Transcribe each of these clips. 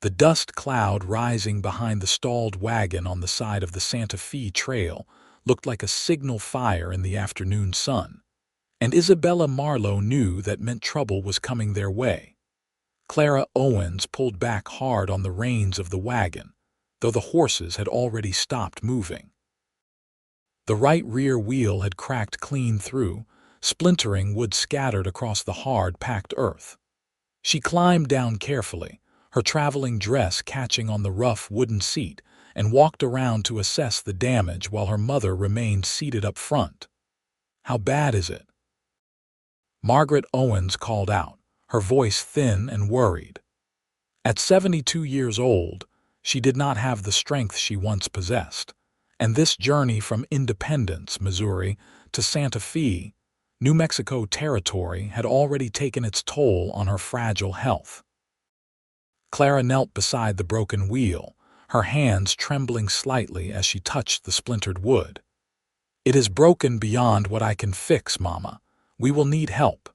The dust cloud rising behind the stalled wagon on the side of the Santa Fe Trail looked like a signal fire in the afternoon sun, and Isabella Marlowe knew that meant trouble was coming their way. Clara Owens pulled back hard on the reins of the wagon, though the horses had already stopped moving. The right rear wheel had cracked clean through, splintering wood scattered across the hard, packed earth. She climbed down carefully, her traveling dress catching on the rough wooden seat, and walked around to assess the damage while her mother remained seated up front. "How bad is it?" Margaret Owens called out, her voice thin and worried. At 72 years old, she did not have the strength she once possessed, and this journey from Independence, Missouri, to Santa Fe, New Mexico territory had already taken its toll on her fragile health. Clara knelt beside the broken wheel, her hands trembling slightly as she touched the splintered wood. "It is broken beyond what I can fix, Mama. We will need help."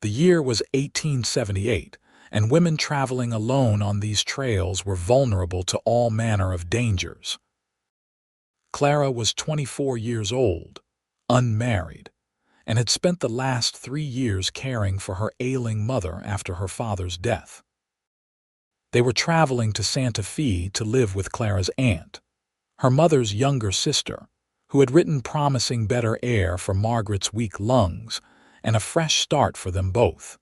The year was 1878, and women traveling alone on these trails were vulnerable to all manner of dangers. Clara was 24 years old, unmarried, and had spent the last 3 years caring for her ailing mother after her father's death. They were traveling to Santa Fe to live with Clara's aunt, her mother's younger sister, who had written promising better air for Margaret's weak lungs and a fresh start for them both.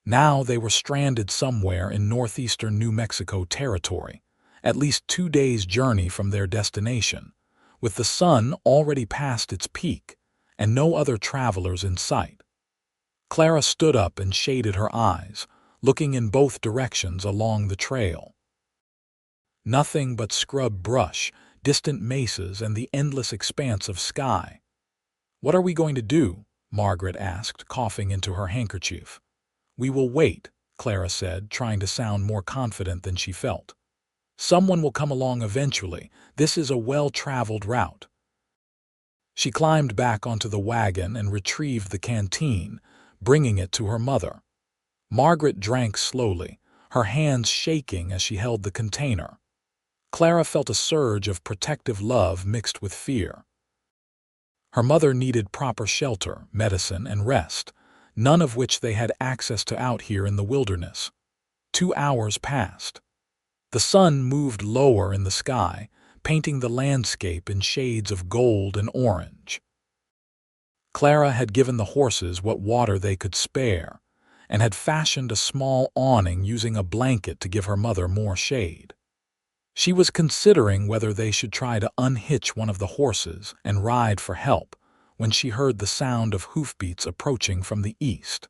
Now they were stranded somewhere in northeastern New Mexico territory, at least 2 days' journey from their destination, with the sun already past its peak and no other travelers in sight. Clara stood up and shaded her eyes, looking in both directions along the trail. Nothing but scrub brush, distant mesas, and the endless expanse of sky. "What are we going to do?" Margaret asked, coughing into her handkerchief. "We will wait," Clara said, trying to sound more confident than she felt. "Someone will come along eventually. This is a well-traveled route." She climbed back onto the wagon and retrieved the canteen, bringing it to her mother. Margaret drank slowly, her hands shaking as she held the container. Clara felt a surge of protective love mixed with fear. Her mother needed proper shelter, medicine, and rest, none of which they had access to out here in the wilderness. 2 hours passed. The sun moved lower in the sky, painting the landscape in shades of gold and orange. Clara had given the horses what water they could spare, and had fashioned a small awning using a blanket to give her mother more shade. She was considering whether they should try to unhitch one of the horses and ride for help when she heard the sound of hoofbeats approaching from the east.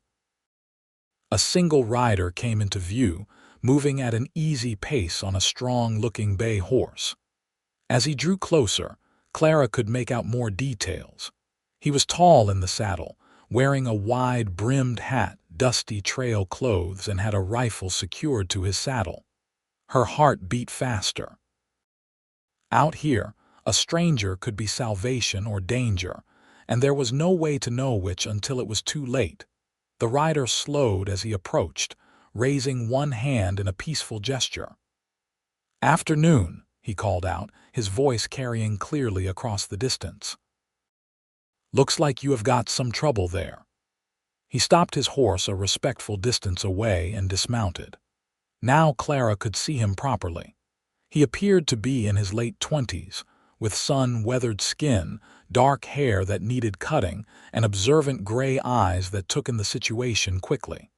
A single rider came into view, moving at an easy pace on a strong-looking bay horse. As he drew closer, Clara could make out more details. He was tall in the saddle, wearing a wide-brimmed hat, dusty trail clothes, and had a rifle secured to his saddle. Her heart beat faster. Out here, a stranger could be salvation or danger, and there was no way to know which until it was too late. The rider slowed as he approached, raising one hand in a peaceful gesture. "Afternoon," he called out, his voice carrying clearly across the distance. "Looks like you have got some trouble there." He stopped his horse a respectful distance away and dismounted. Now Clara could see him properly. He appeared to be in his late 20s, with sun-weathered skin, dark hair that needed cutting, and observant gray eyes that took in the situation quickly.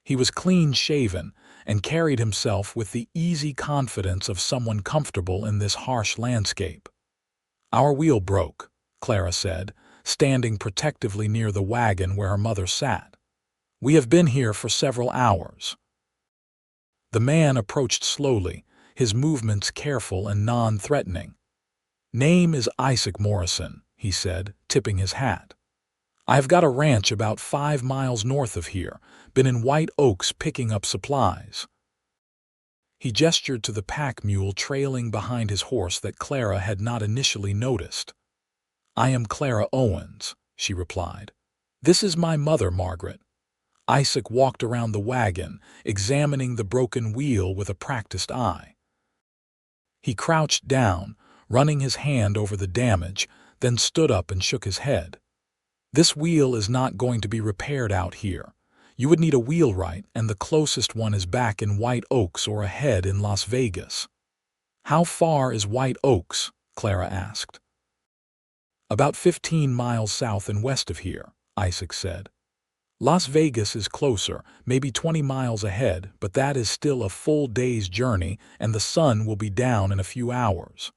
He was clean-shaven and carried himself with the easy confidence of someone comfortable in this harsh landscape. "Our wheel broke," Clara said, standing protectively near the wagon where her mother sat. "We have been here for several hours." The man approached slowly, his movements careful and non-threatening. "Name is Isaac Morrison," he said, tipping his hat. "I have got a ranch about 5 miles north of here, been in White Oaks picking up supplies." He gestured to the pack mule trailing behind his horse that Clara had not initially noticed. "I am Clara Owens," she replied. "This is my mother, Margaret. Isaac walked around the wagon, examining the broken wheel with a practiced eye. He crouched down, running his hand over the damage, then stood up and shook his head. This wheel is not going to be repaired out here. You would need a wheelwright, and the closest one is back in White Oaks or ahead in Las Vegas. How far is White Oaks? Clara asked. About 15 miles south and west of here, Isaac said. Las Vegas is closer, maybe 20 miles ahead, but that is still a full day's journey, and the sun will be down in a few hours.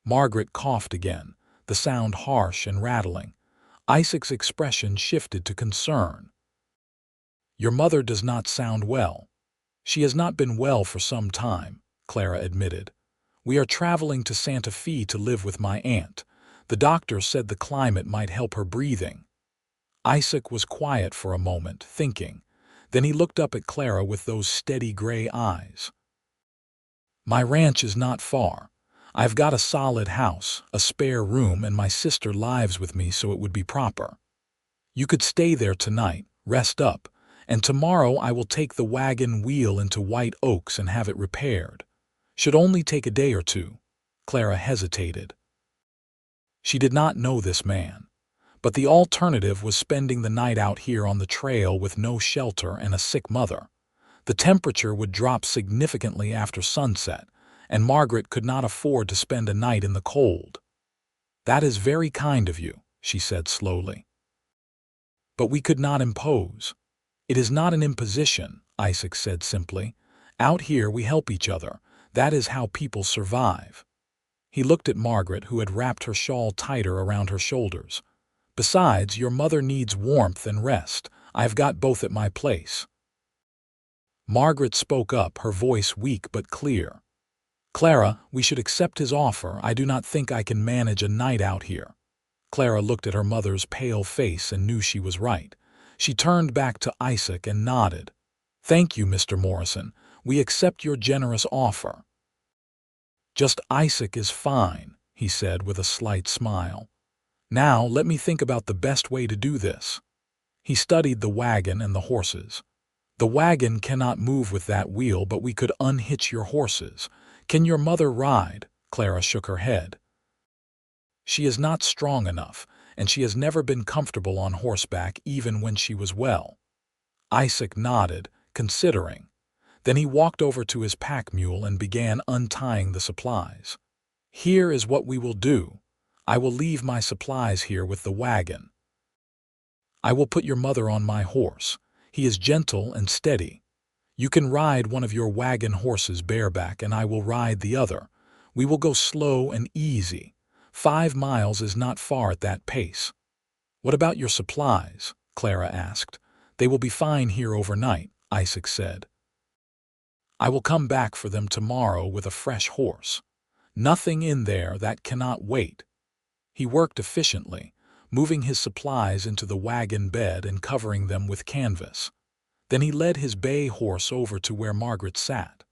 Margaret coughed again, the sound harsh and rattling. Isaac's expression shifted to concern. Your mother does not sound well. She has not been well for some time, Clara admitted. We are traveling to Santa Fe to live with my aunt. The doctor said the climate might help her breathing. Isaac was quiet for a moment, thinking. Then he looked up at Clara with those steady gray eyes. My ranch is not far. I've got a solid house, a spare room, and my sister lives with me, so it would be proper. You could stay there tonight, rest up, and tomorrow I will take the wagon wheel into White Oaks and have it repaired. Should only take a day or two. Clara hesitated. She did not know this man. But the alternative was spending the night out here on the trail with no shelter and a sick mother. The temperature would drop significantly after sunset, and Margaret could not afford to spend a night in the cold. That is very kind of you, she said slowly. But we could not impose. It is not an imposition, Isaac said simply. Out here we help each other. That is how people survive. He looked at Margaret, who had wrapped her shawl tighter around her shoulders. Besides, your mother needs warmth and rest. I have got both at my place. Margaret spoke up, her voice weak but clear. Clara, we should accept his offer. I do not think I can manage a night out here. Clara looked at her mother's pale face and knew she was right. She turned back to Isaac and nodded. Thank you, Mr. Morrison. We accept your generous offer. Just Isaac is fine, he said with a slight smile. Now let me think about the best way to do this. He studied the wagon and the horses. The wagon cannot move with that wheel, but we could unhitch your horses. Can your mother ride? Clara shook her head. She is not strong enough, and she has never been comfortable on horseback even when she was well. Isaac nodded, considering. Then he walked over to his pack mule and began untying the supplies. Here is what we will do. I will leave my supplies here with the wagon. I will put your mother on my horse. He is gentle and steady. You can ride one of your wagon horses bareback, and I will ride the other. We will go slow and easy. 5 miles is not far at that pace. What about your supplies? Clara asked. They will be fine here overnight, Isaac said. I will come back for them tomorrow with a fresh horse. Nothing in there that cannot wait. He worked efficiently, moving his supplies into the wagon bed and covering them with canvas. Then he led his bay horse over to where Margaret sat.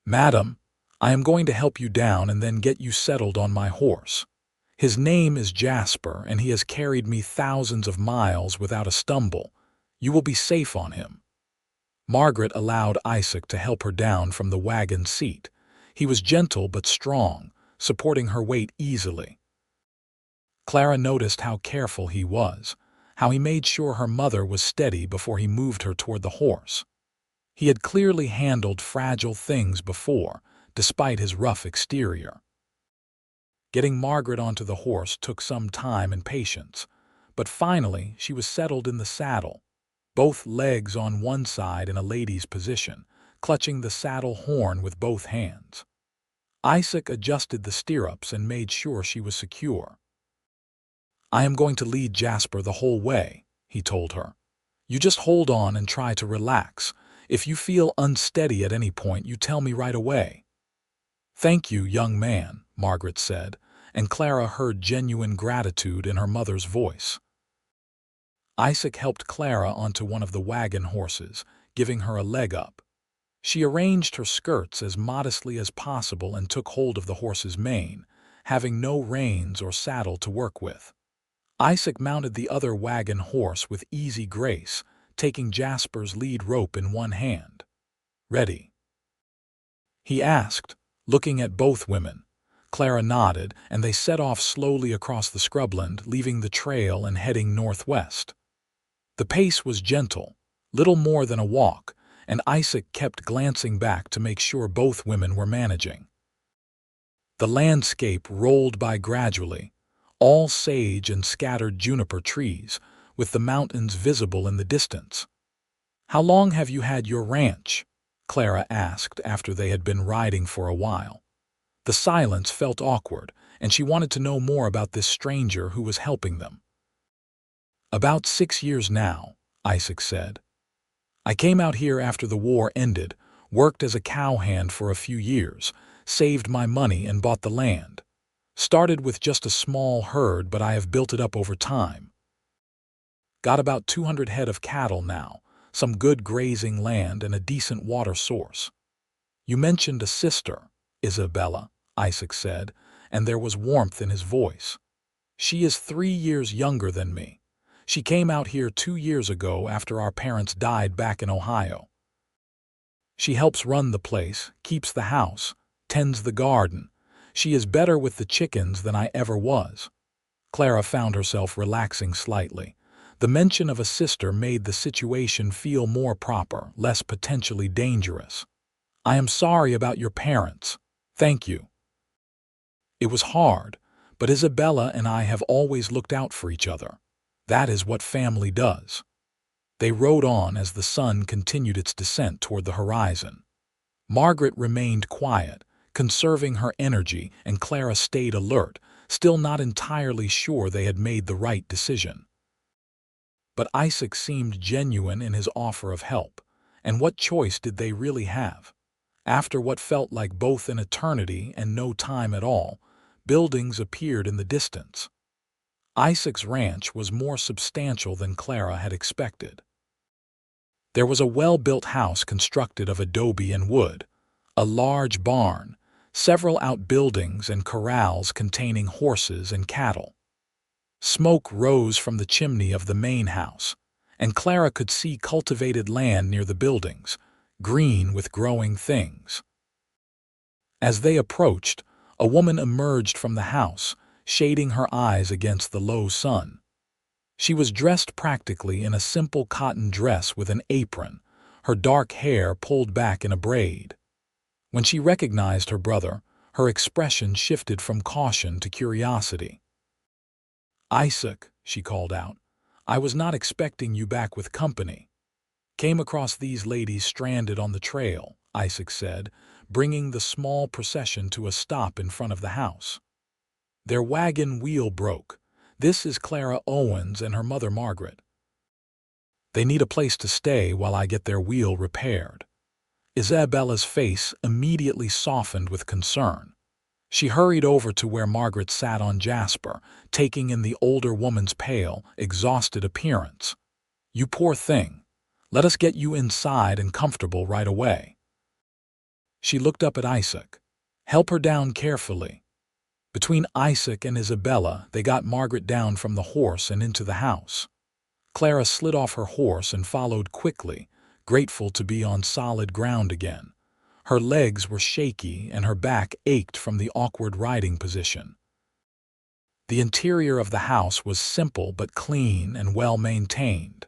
Madam, I am going to help you down and then get you settled on my horse. His name is Jasper, and he has carried me thousands of miles without a stumble. You will be safe on him. Margaret allowed Isaac to help her down from the wagon seat. He was gentle but strong, supporting her weight easily. Clara noticed how careful he was, how he made sure her mother was steady before he moved her toward the horse. He had clearly handled fragile things before, despite his rough exterior. Getting Margaret onto the horse took some time and patience, but finally she was settled in the saddle, both legs on one side in a lady's position, clutching the saddle horn with both hands. Isaac adjusted the stirrups and made sure she was secure. I am going to lead Jasper the whole way, he told her. You just hold on and try to relax. If you feel unsteady at any point, you tell me right away. Thank you, young man, Margaret said, and Clara heard genuine gratitude in her mother's voice. Isaac helped Clara onto one of the wagon horses, giving her a leg up. She arranged her skirts as modestly as possible and took hold of the horse's mane, having no reins or saddle to work with. Isaac mounted the other wagon horse with easy grace, taking Jasper's lead rope in one hand. "Ready?" he asked, looking at both women. Clara nodded, and they set off slowly across the scrubland, leaving the trail and heading northwest. The pace was gentle, little more than a walk, and Isaac kept glancing back to make sure both women were managing. The landscape rolled by gradually, all sage and scattered juniper trees, with the mountains visible in the distance. "How long have you had your ranch?" Clara asked after they had been riding for a while. The silence felt awkward, and she wanted to know more about this stranger who was helping them. "About 6 years now," Isaac said. "I came out here after the war ended, worked as a cowhand for a few years, saved my money and bought the land. Started with just a small herd, but I have built it up over time. Got about 200 head of cattle now, some good grazing land and a decent water source." "You mentioned a sister, Isabella," Isaac said, and there was warmth in his voice. "She is 3 years younger than me. She came out here 2 years ago after our parents died back in Ohio. She helps run the place, keeps the house, tends the garden. She is better with the chickens than I ever was." Clara found herself relaxing slightly. The mention of a sister made the situation feel more proper, less potentially dangerous. "I am sorry about your parents. Thank you. It was hard, but Isabella and I have always looked out for each other. That is what family does." They rode on as the sun continued its descent toward the horizon. Margaret remained quiet, conserving her energy, and Clara stayed alert, still not entirely sure they had made the right decision. But Isaac seemed genuine in his offer of help, and what choice did they really have? After what felt like both an eternity and no time at all, buildings appeared in the distance. Isaac's ranch was more substantial than Clara had expected. There was a well-built house constructed of adobe and wood, a large barn, several outbuildings and corrals containing horses and cattle. Smoke rose from the chimney of the main house, and Clara could see cultivated land near the buildings, green with growing things. As they approached, a woman emerged from the house, shading her eyes against the low sun. She was dressed practically in a simple cotton dress with an apron, her dark hair pulled back in a braid. When she recognized her brother, her expression shifted from caution to curiosity. "Isaac," she called out, "I was not expecting you back with company." "Came across these ladies stranded on the trail," Isaac said, bringing the small procession to a stop in front of the house. "Their wagon wheel broke. This is Clara Owens and her mother Margaret. They need a place to stay while I get their wheel repaired." Isabella's face immediately softened with concern. She hurried over to where Margaret sat on Jasper, taking in the older woman's pale, exhausted appearance. "You poor thing. Let us get you inside and comfortable right away." She looked up at Isaac. "Help her down carefully." Between Isaac and Isabella, they got Margaret down from the horse and into the house. Clara slid off her horse and followed quickly, grateful to be on solid ground again. Her legs were shaky and her back ached from the awkward riding position. The interior of the house was simple but clean and well maintained.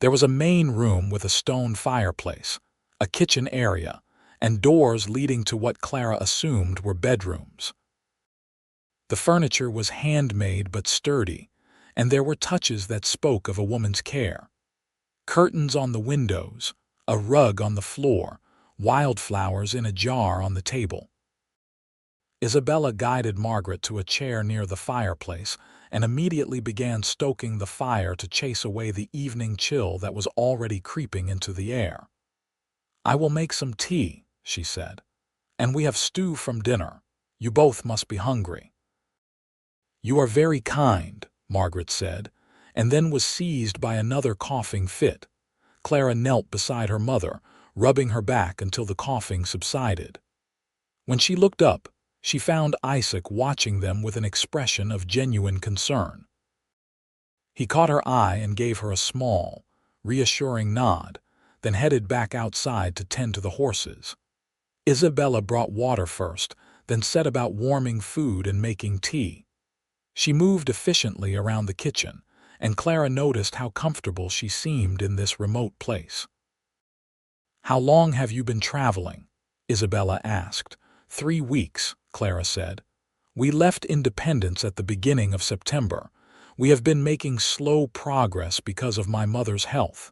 There was a main room with a stone fireplace, a kitchen area, and doors leading to what Clara assumed were bedrooms. The furniture was handmade but sturdy, and there were touches that spoke of a woman's care. Curtains on the windows, a rug on the floor, wildflowers in a jar on the table. Isabella guided Margaret to a chair near the fireplace and immediately began stoking the fire to chase away the evening chill that was already creeping into the air. "I will make some tea," she said, "and we have stew from dinner. You both must be hungry." "You are very kind," Margaret said, and then was seized by another coughing fit. Clara knelt beside her mother, rubbing her back until the coughing subsided. When she looked up, she found Isaac watching them with an expression of genuine concern. He caught her eye and gave her a small, reassuring nod, then headed back outside to tend to the horses. Isabella brought water first, then set about warming food and making tea. She moved efficiently around the kitchen, and Clara noticed how comfortable she seemed in this remote place. "How long have you been traveling?" Isabella asked. 3 weeks, Clara said. "We left Independence at the beginning of September. We have been making slow progress because of my mother's health."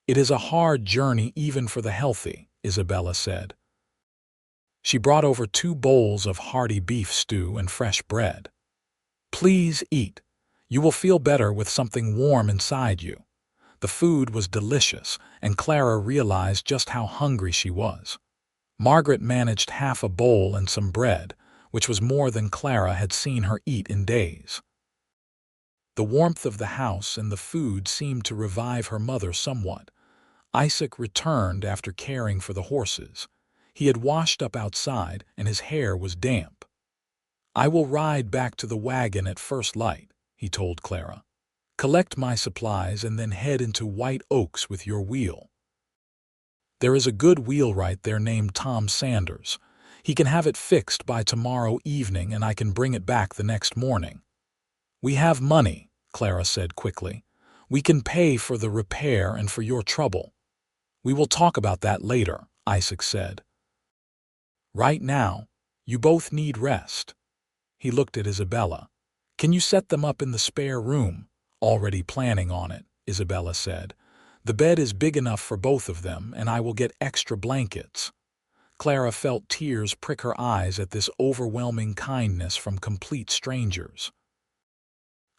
"It is a hard journey even for the healthy," Isabella said. She brought over 2 bowls of hearty beef stew and fresh bread. "Please eat. You will feel better with something warm inside you." The food was delicious, and Clara realized just how hungry she was. Margaret managed half a bowl and some bread, which was more than Clara had seen her eat in days. The warmth of the house and the food seemed to revive her mother somewhat. Isaac returned after caring for the horses. He had washed up outside, and his hair was damp. "I will ride back to the wagon at first light," he told Clara. "Collect my supplies and then head into White Oaks with your wheel. There is a good wheelwright there named Tom Sanders. He can have it fixed by tomorrow evening and I can bring it back the next morning." "We have money," Clara said quickly. "We can pay for the repair and for your trouble." "We will talk about that later," Isaac said. "Right now, you both need rest." He looked at Isabella. "Can you set them up in the spare room?" "Already planning on it," Isabella said. "The bed is big enough for both of them, and I will get extra blankets." Clara felt tears prick her eyes at this overwhelming kindness from complete strangers.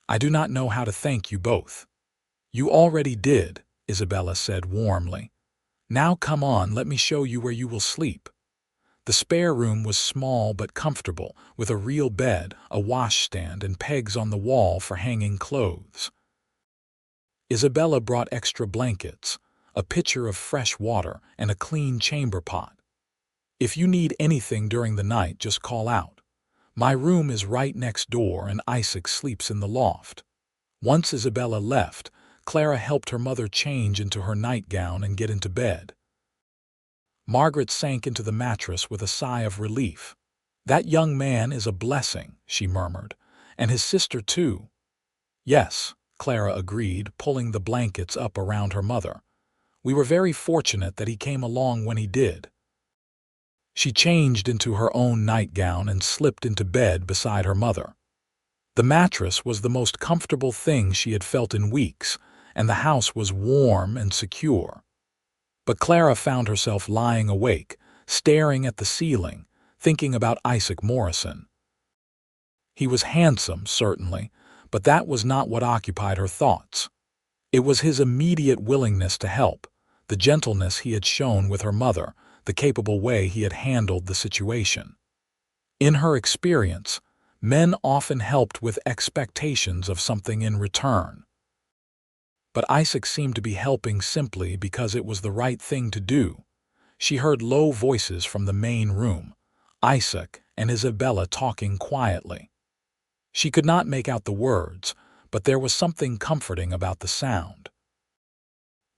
"I do not know how to thank you both." "You already did," Isabella said warmly. "Now come on, let me show you where you will sleep." The spare room was small but comfortable, with a real bed, a washstand, and pegs on the wall for hanging clothes. Isabella brought extra blankets, a pitcher of fresh water, and a clean chamber pot. "If you need anything during the night, just call out. My room is right next door and Isaac sleeps in the loft." Once Isabella left, Clara helped her mother change into her nightgown and get into bed. Margaret sank into the mattress with a sigh of relief. "That young man is a blessing," she murmured. "And his sister, too." "Yes," Clara agreed, pulling the blankets up around her mother. "We were very fortunate that he came along when he did." She changed into her own nightgown and slipped into bed beside her mother. The mattress was the most comfortable thing she had felt in weeks, and the house was warm and secure. But Clara found herself lying awake, staring at the ceiling, thinking about Isaac Morrison. He was handsome, certainly, but that was not what occupied her thoughts. It was his immediate willingness to help, the gentleness he had shown with her mother, the capable way he had handled the situation. In her experience, men often helped with expectations of something in return. But Isaac seemed to be helping simply because it was the right thing to do. She heard low voices from the main room, Isaac and Isabella talking quietly. She could not make out the words, but there was something comforting about the sound.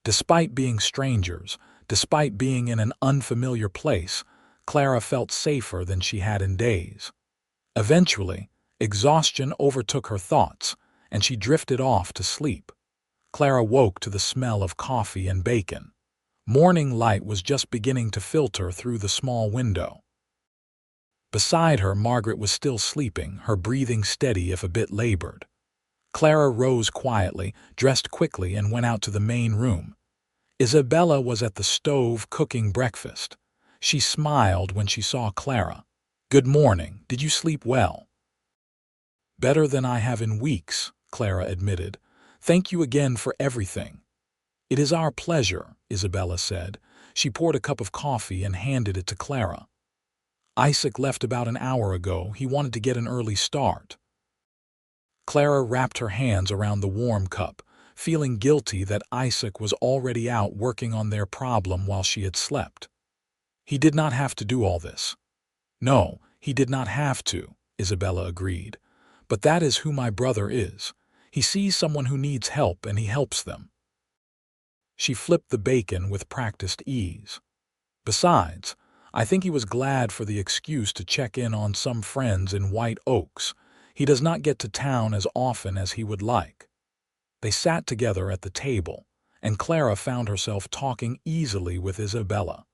Despite being strangers, despite being in an unfamiliar place, Clara felt safer than she had in days. Eventually, exhaustion overtook her thoughts, and she drifted off to sleep. Clara woke to the smell of coffee and bacon. Morning light was just beginning to filter through the small window. Beside her, Margaret was still sleeping, her breathing steady if a bit labored. Clara rose quietly, dressed quickly, and went out to the main room. Isabella was at the stove cooking breakfast. She smiled when she saw Clara. "Good morning. Did you sleep well?" "Better than I have in weeks," Clara admitted. "Thank you again for everything." "It is our pleasure," Isabella said. She poured a cup of coffee and handed it to Clara. "Isaac left about an hour ago. He wanted to get an early start." Clara wrapped her hands around the warm cup, feeling guilty that Isaac was already out working on their problem while she had slept. He did not have to do all this. "No, he did not have to," Isabella agreed. "But that is who my brother is. He sees someone who needs help and he helps them." She flipped the bacon with practiced ease. Besides, I think he was glad for the excuse to check in on some friends in White Oaks. He does not get to town as often as he would like. They sat together at the table, and Clara found herself talking easily with Isabella.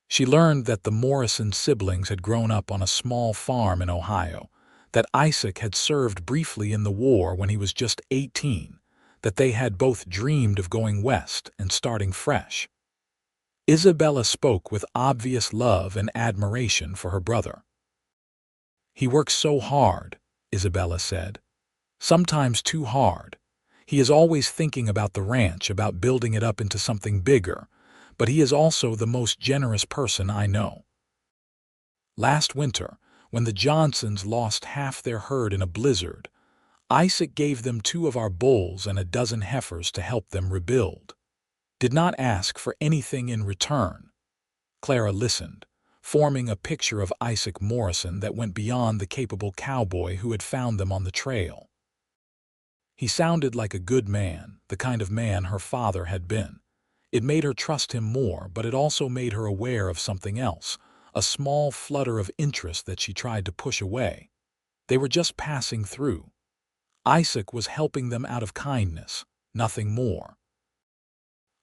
She learned that the Morrison siblings had grown up on a small farm in Ohio, that Isaac had served briefly in the war when he was just 18, that they had both dreamed of going west and starting fresh. Isabella spoke with obvious love and admiration for her brother. "He works so hard," Isabella said. "Sometimes too hard. He is always thinking about the ranch, about building it up into something bigger, but he is also the most generous person I know. Last winter, when the Johnsons lost half their herd in a blizzard, Isaac gave them 2 of our bulls and a dozen heifers to help them rebuild. Did not ask for anything in return." Clara listened, forming a picture of Isaac Morrison that went beyond the capable cowboy who had found them on the trail. He sounded like a good man, the kind of man her father had been. It made her trust him more, but it also made her aware of something else, a small flutter of interest that she tried to push away. They were just passing through. Isaac was helping them out of kindness, nothing more.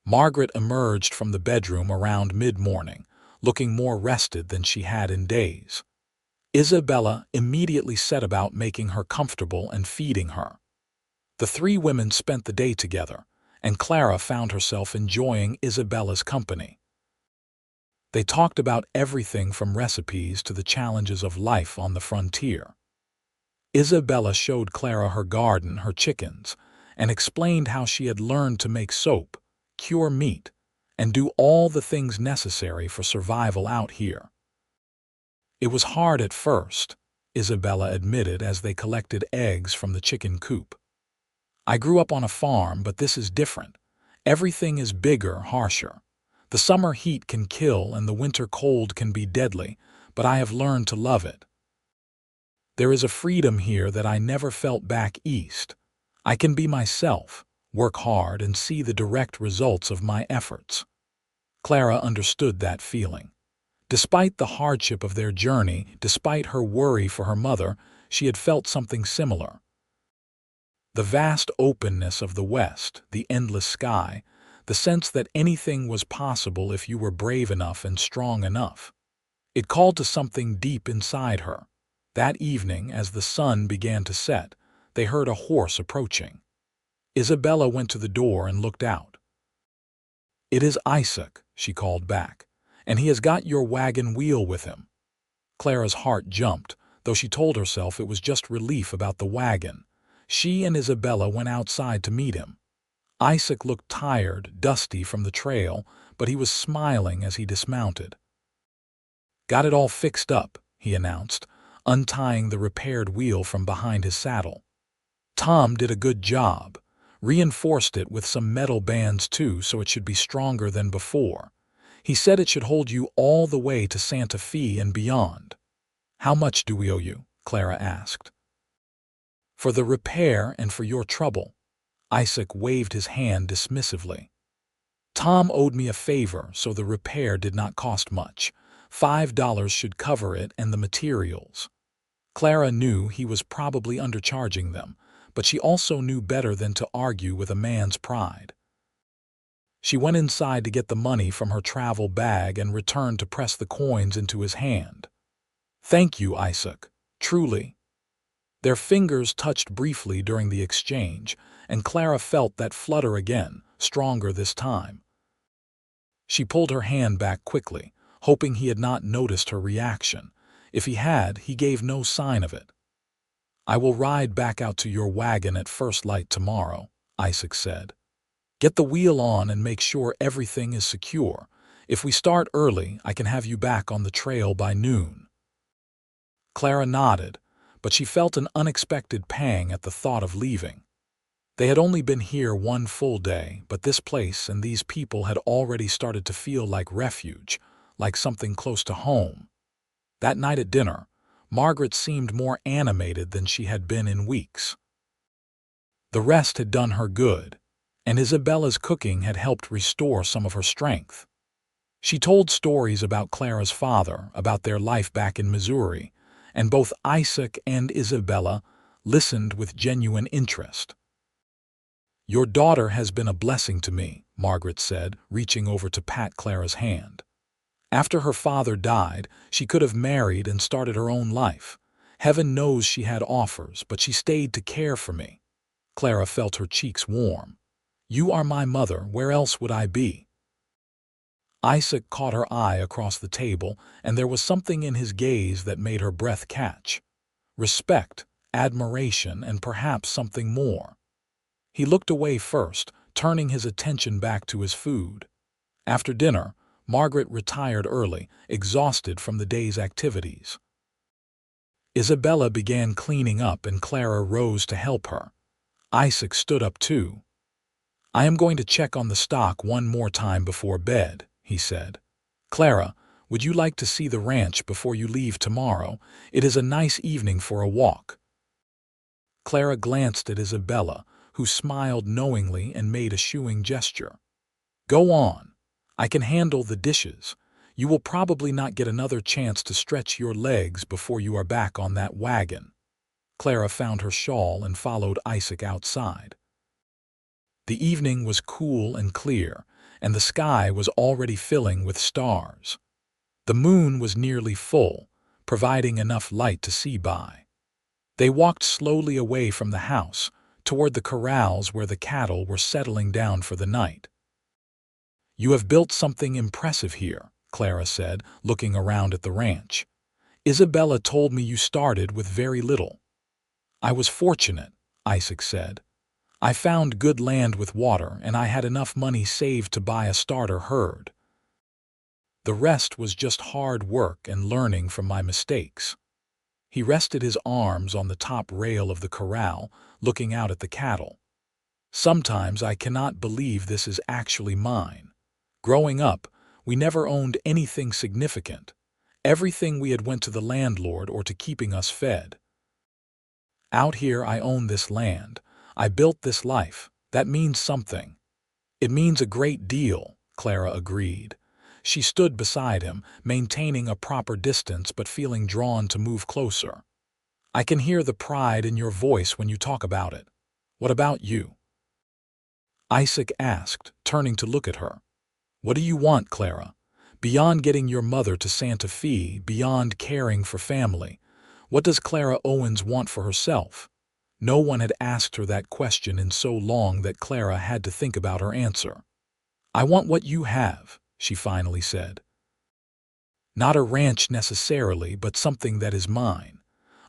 Margaret emerged from the bedroom around mid-morning, looking more rested than she had in days. Isabella immediately set about making her comfortable and feeding her. The 3 women spent the day together, and Clara found herself enjoying Isabella's company. They talked about everything from recipes to the challenges of life on the frontier. Isabella showed Clara her garden, her chickens, and explained how she had learned to make soap, cure meat, and do all the things necessary for survival out here. "It was hard at first," Isabella admitted as they collected eggs from the chicken coop. "I grew up on a farm, but this is different. Everything is bigger, harsher. The summer heat can kill and the winter cold can be deadly, but I have learned to love it. There is a freedom here that I never felt back east. I can be myself, work hard, and see the direct results of my efforts." Clara understood that feeling. Despite the hardship of their journey, despite her worry for her mother, she had felt something similar. The vast openness of the West, the endless sky, the sense that anything was possible if you were brave enough and strong enough. It called to something deep inside her. That evening, as the sun began to set, they heard a horse approaching. Isabella went to the door and looked out. "It is Isaac," she called back, "and he has got your wagon wheel with him." Clara's heart jumped, though she told herself it was just relief about the wagon. She and Isabella went outside to meet him. Isaac looked tired, dusty from the trail, but he was smiling as he dismounted. "Got it all fixed up," he announced, untying the repaired wheel from behind his saddle. "Tom did a good job. Reinforced it with some metal bands too, so it should be stronger than before. He said it should hold you all the way to Santa Fe and beyond." "How much do we owe you?" Clara asked. "For the repair and for your trouble." Isaac waved his hand dismissively. "Tom owed me a favor, so the repair did not cost much. $5 should cover it and the materials." Clara knew he was probably undercharging them, but she also knew better than to argue with a man's pride. She went inside to get the money from her travel bag and returned to press the coins into his hand. "Thank you, Isaac. Truly." Their fingers touched briefly during the exchange, and Clara felt that flutter again, stronger this time. She pulled her hand back quickly, hoping he had not noticed her reaction. If he had, he gave no sign of it. "I will ride back out to your wagon at first light tomorrow," Isaac said. "Get the wheel on and make sure everything is secure. If we start early, I can have you back on the trail by noon." Clara nodded, but she felt an unexpected pang at the thought of leaving. They had only been here one full day, but this place and these people had already started to feel like refuge, like something close to home. That night at dinner, Margaret seemed more animated than she had been in weeks. The rest had done her good. and Isabella's cooking had helped restore some of her strength. She told stories about Clara's father, about their life back in Missouri, and both Isaac and Isabella listened with genuine interest. "Your daughter has been a blessing to me," Margaret said, reaching over to pat Clara's hand. "After her father died, she could have married and started her own life. Heaven knows she had offers, but she stayed to care for me." Clara felt her cheeks warm. "You are my mother, where else would I be?" Isaac caught her eye across the table, and there was something in his gaze that made her breath catch. Respect, admiration, and perhaps something more. He looked away first, turning his attention back to his food. After dinner, Margaret retired early, exhausted from the day's activities. Isabella began cleaning up and Clara rose to help her. Isaac stood up too. "I am going to check on the stock one more time before bed," he said. "Clara, would you like to see the ranch before you leave tomorrow? It is a nice evening for a walk." Clara glanced at Isabella, who smiled knowingly and made a shooing gesture. "Go on. I can handle the dishes. You will probably not get another chance to stretch your legs before you are back on that wagon." Clara found her shawl and followed Isaac outside. The evening was cool and clear, and the sky was already filling with stars. The moon was nearly full, providing enough light to see by. They walked slowly away from the house, toward the corrals where the cattle were settling down for the night. "You have built something impressive here," Clara said, looking around at the ranch. "Isabella told me you started with very little." "I was fortunate," Isaac said. "I found good land with water, and I had enough money saved to buy a starter herd. The rest was just hard work and learning from my mistakes." He rested his arms on the top rail of the corral, looking out at the cattle. "Sometimes I cannot believe this is actually mine. Growing up, we never owned anything significant. Everything we had went to the landlord or to keeping us fed. Out here I own this land. I built this life. That means something." "It means a great deal," Clara agreed. She stood beside him, maintaining a proper distance but feeling drawn to move closer. "I can hear the pride in your voice when you talk about it. What about you?" Isaac asked, turning to look at her. "What do you want, Clara? Beyond getting your mother to Santa Fe, beyond caring for family, what does Clara Owens want for herself?" No one had asked her that question in so long that Clara had to think about her answer. "I want what you have," she finally said. "Not a ranch necessarily, but something that is mine.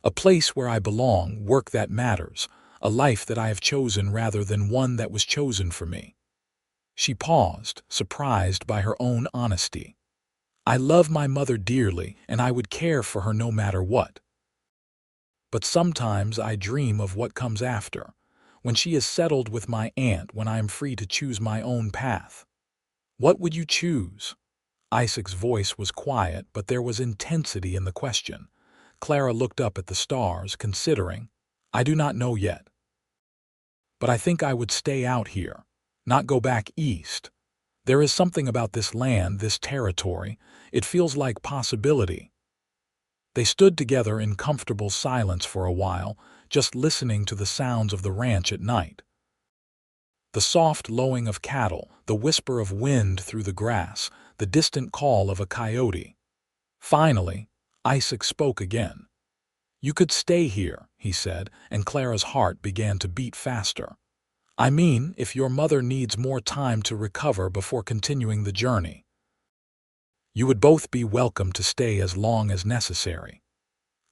A place where I belong, work that matters, a life that I have chosen rather than one that was chosen for me." She paused, surprised by her own honesty. "I love my mother dearly, and I would care for her no matter what. But sometimes I dream of what comes after, when she is settled with my aunt, when I am free to choose my own path." "What would you choose?" Isaac's voice was quiet, but there was intensity in the question. Clara looked up at the stars, considering. "I do not know yet. But I think I would stay out here, not go back east. There is something about this land, this territory. It feels like possibility." They stood together in comfortable silence for a while, just listening to the sounds of the ranch at night. The soft lowing of cattle, the whisper of wind through the grass, the distant call of a coyote. Finally, Isaac spoke again. "You could stay here," he said, and Clara's heart began to beat faster. "I mean, if your mother needs more time to recover before continuing the journey. You would both be welcome to stay as long as necessary."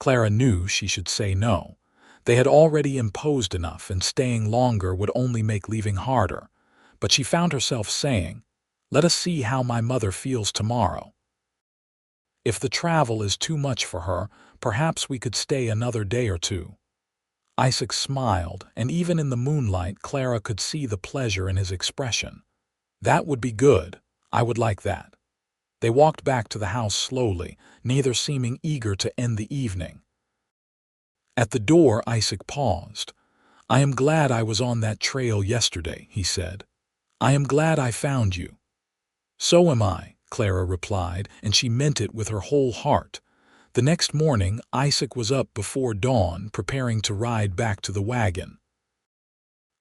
Clara knew she should say no. They had already imposed enough, and staying longer would only make leaving harder. But she found herself saying, "Let us see how my mother feels tomorrow. If the travel is too much for her, perhaps we could stay another day or two." Isaac smiled, and even in the moonlight Clara could see the pleasure in his expression. "That would be good. I would like that." They walked back to the house slowly, neither seeming eager to end the evening. At the door, Isaac paused. "I am glad I was on that trail yesterday," he said. I am glad I found you." "So am I," Clara replied, and she meant it with her whole heart. The next morning, Isaac was up before dawn, preparing to ride back to the wagon.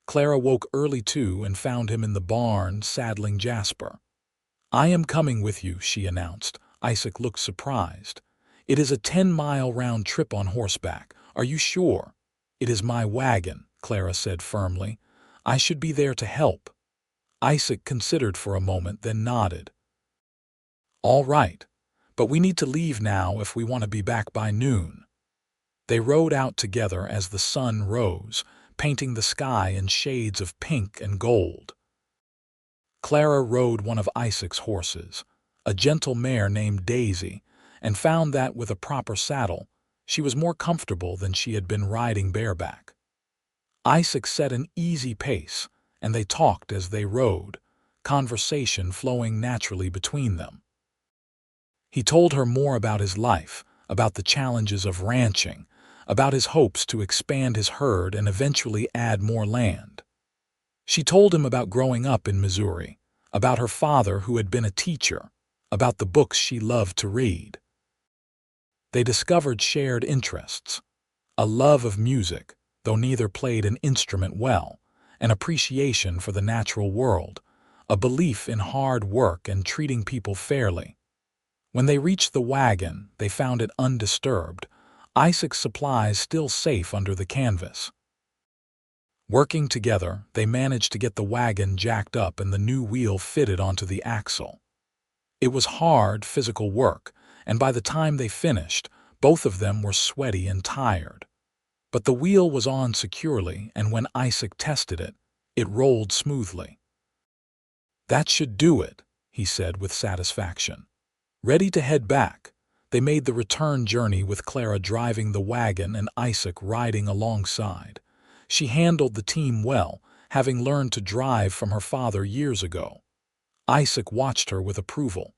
Clara woke early too and found him in the barn, saddling Jasper. "I am coming with you," she announced. Isaac looked surprised. "It is a 10-mile round trip on horseback. Are you sure?" "It is my wagon," Clara said firmly. "I should be there to help." Isaac considered for a moment, then nodded. "All right, but we need to leave now if we want to be back by noon." They rode out together as the sun rose, painting the sky in shades of pink and gold. Clara rode one of Isaac's horses, a gentle mare named Daisy, and found that with a proper saddle, she was more comfortable than she had been riding bareback. Isaac set an easy pace, and they talked as they rode, conversation flowing naturally between them. He told her more about his life, about the challenges of ranching, about his hopes to expand his herd and eventually add more land. She told him about growing up in Missouri, about her father who had been a teacher, about the books she loved to read. They discovered shared interests, a love of music, though neither played an instrument well, an appreciation for the natural world, a belief in hard work and treating people fairly. When they reached the wagon, they found it undisturbed, Isaac's supplies still safe under the canvas. Working together, they managed to get the wagon jacked up and the new wheel fitted onto the axle. It was hard, physical work, and by the time they finished, both of them were sweaty and tired. But the wheel was on securely, and when Isaac tested it, it rolled smoothly. "That should do it," he said with satisfaction. Ready to head back, they made the return journey with Clara driving the wagon and Isaac riding alongside. She handled the team well, having learned to drive from her father years ago. Isaac watched her with approval.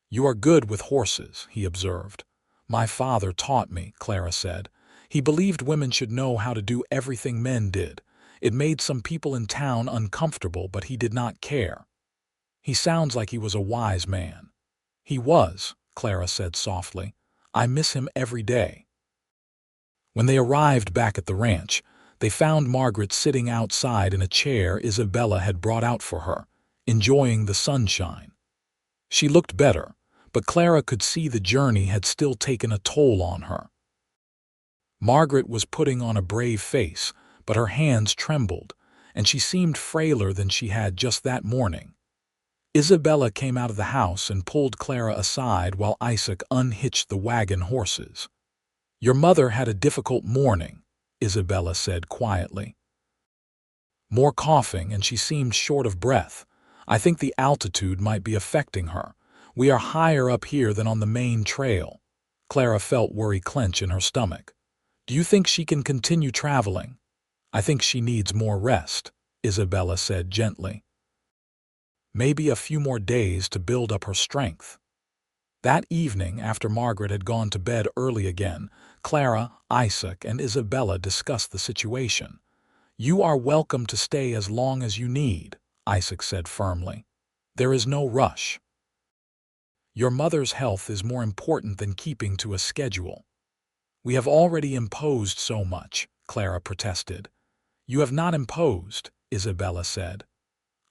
"You are good with horses," he observed. "My father taught me," Clara said. "He believed women should know how to do everything men did. It made some people in town uncomfortable, but he did not care." "He sounds like he was a wise man." "He was," Clara said softly. "I miss him every day." When they arrived back at the ranch, they found Margaret sitting outside in a chair Isabella had brought out for her, enjoying the sunshine. She looked better, but Clara could see the journey had still taken a toll on her. Margaret was putting on a brave face, but her hands trembled, and she seemed frailer than she had just that morning. Isabella came out of the house and pulled Clara aside while Isaac unhitched the wagon horses. "Your mother had a difficult morning," Isabella said quietly. "More coughing, and she seemed short of breath. I think the altitude might be affecting her. We are higher up here than on the main trail." Clara felt worry clench in her stomach. "Do you think she can continue traveling?" "I think she needs more rest," Isabella said gently. "Maybe a few more days to build up her strength." That evening, after Margaret had gone to bed early again, Clara, Isaac, and Isabella discussed the situation. "You are welcome to stay as long as you need," Isaac said firmly. "There is no rush. Your mother's health is more important than keeping to a schedule." "We have already imposed so much," Clara protested. "You have not imposed," Isabella said.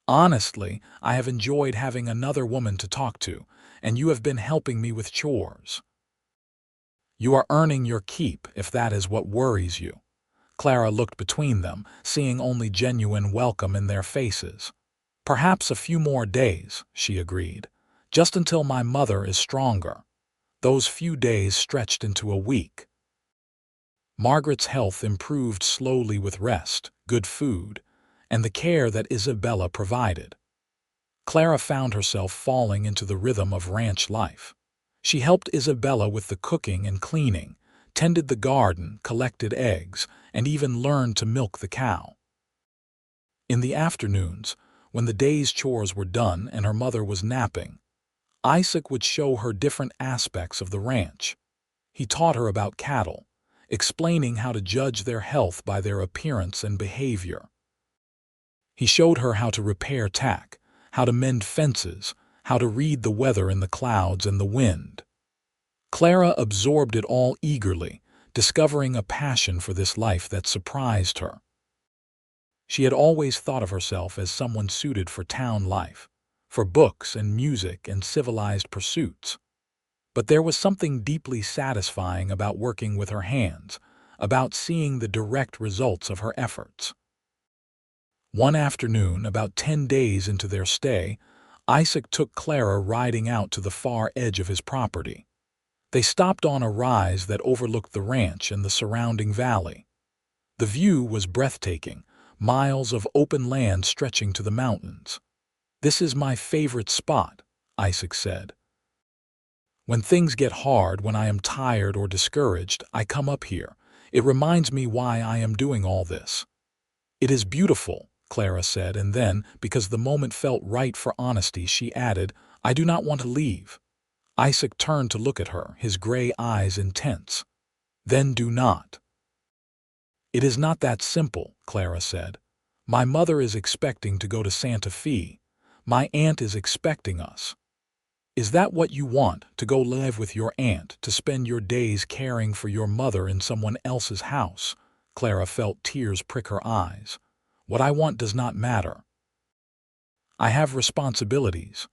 "Honestly, I have enjoyed having another woman to talk to, and you have been helping me with chores." "You are earning your keep, if that is what worries you." Clara looked between them, seeing only genuine welcome in their faces. "Perhaps a few more days," she agreed. "Just until my mother is stronger." Those few days stretched into a week. Margaret's health improved slowly with rest, good food, and the care that Isabella provided. Clara found herself falling into the rhythm of ranch life. She helped Isabella with the cooking and cleaning, tended the garden, collected eggs, and even learned to milk the cow. In the afternoons, when the day's chores were done and her mother was napping, Isaac would show her different aspects of the ranch. He taught her about cattle, explaining how to judge their health by their appearance and behavior. He showed her how to repair tack, how to mend fences, how to read the weather in the clouds and the wind. Clara absorbed it all eagerly, discovering a passion for this life that surprised her. She had always thought of herself as someone suited for town life, for books and music and civilized pursuits. But there was something deeply satisfying about working with her hands, about seeing the direct results of her efforts. One afternoon, about 10 days into their stay, Isaac took Clara riding out to the far edge of his property. They stopped on a rise that overlooked the ranch and the surrounding valley. The view was breathtaking, miles of open land stretching to the mountains. "This is my favorite spot," Isaac said. "When things get hard, when I am tired or discouraged, I come up here. It reminds me why I am doing all this." "It is beautiful," Clara said, and then, because the moment felt right for honesty, she added, "I do not want to leave." Isaac turned to look at her, his gray eyes intense. "Then do not." "It is not that simple," Clara said. "My mother is expecting to go to Santa Fe. My aunt is expecting us." "Is that what you want, to go live with your aunt, to spend your days caring for your mother in someone else's house?" Clara felt tears prick her eyes. "What I want does not matter. I have responsibilities."